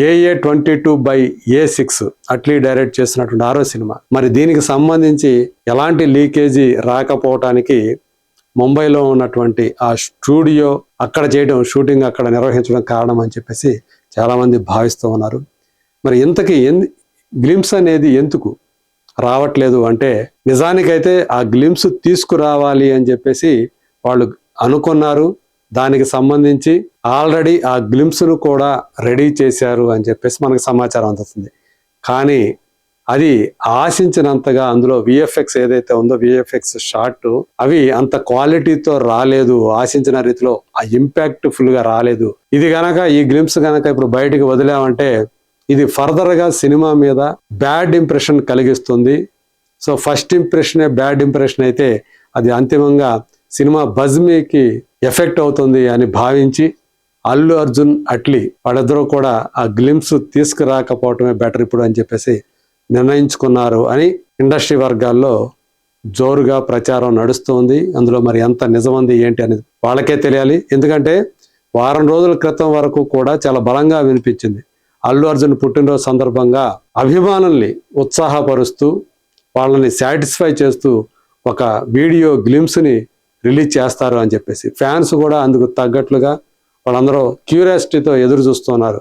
AA22/A6 Atlee direct చేసినటువంటి 6వ cinema. మరి దీనికి సంబంధించి ఎలాంటి లీకేజీ రాకపోవటానికి ముంబైలో ఉన్నటువంటి ఆ స్టూడియో అక్కడ చేయడం, షూటింగ్ అక్కడ నిర్వహించడం కారణం అని చెప్పేసి చాలామంది భావిస్తూ ఉన్నారు. మరి ఇంతకీ గ్లిమ్స్ అనేది ఎందుకు రావట్లేదు అంటే, నిజానికైతే ఆ గ్లిమ్స్ తీసుకురావాలి అని చెప్పేసి వాళ్ళు అనుకున్నారు. దానికి సంబంధించి ఆల్రెడీ ఆ గ్లిమ్స్ను కూడా రెడీ చేశారు అని చెప్పేసి మనకు సమాచారం అందుతుంది. కానీ అది ఆశించినంతగా అందులో విఎఫ్ఎక్స్ ఏదైతే ఉందో, విఎఫ్ఎక్స్ షాట్ అవి అంత క్వాలిటీతో రాలేదు, ఆశించిన రీతిలో ఆ ఇంపాక్ట్ఫుల్గా రాలేదు. ఇది గనక ఈ గ్లిమ్స్ గనక ఇప్పుడు బయటికి వదిలామంటే ఇది ఫర్దర్గా సినిమా మీద బ్యాడ్ ఇంప్రెషన్ కలిగిస్తుంది. సో ఫస్ట్ ఇంప్రెషనే బ్యాడ్ ఇంప్రెషన్ అయితే అది అంతిమంగా సినిమా బజ్మీకి ఎఫెక్ట్ అవుతుంది అని భావించి అల్లు అర్జున్, అట్లీ వాళ్ళిద్దరూ కూడా ఆ గ్లిమ్స్ తీసుకురాకపోవటమే బెటర్ ఇప్పుడు అని చెప్పేసి నిర్ణయించుకున్నారు అని ఇండస్ట్రీ వర్గాల్లో జోరుగా ప్రచారం నడుస్తుంది. అందులో మరి ఎంత నిజమంది ఏంటి అనేది వాళ్ళకే తెలియాలి. ఎందుకంటే వారం రోజుల క్రితం వరకు కూడా చాలా బలంగా వినిపించింది. అల్లు అర్జున్ పుట్టినరోజు సందర్భంగా అభిమానుల్ని ఉత్సాహపరుస్తూ వాళ్ళని సాటిస్ఫై చేస్తూ ఒక వీడియో గ్లిమ్స్ని రిలీజ్ చేస్తారు అని చెప్పేసి ఫ్యాన్స్ కూడా అందుకు తగ్గట్లుగా వాళ్ళందరూ క్యూరియాసిటీతో ఎదురు చూస్తున్నారు.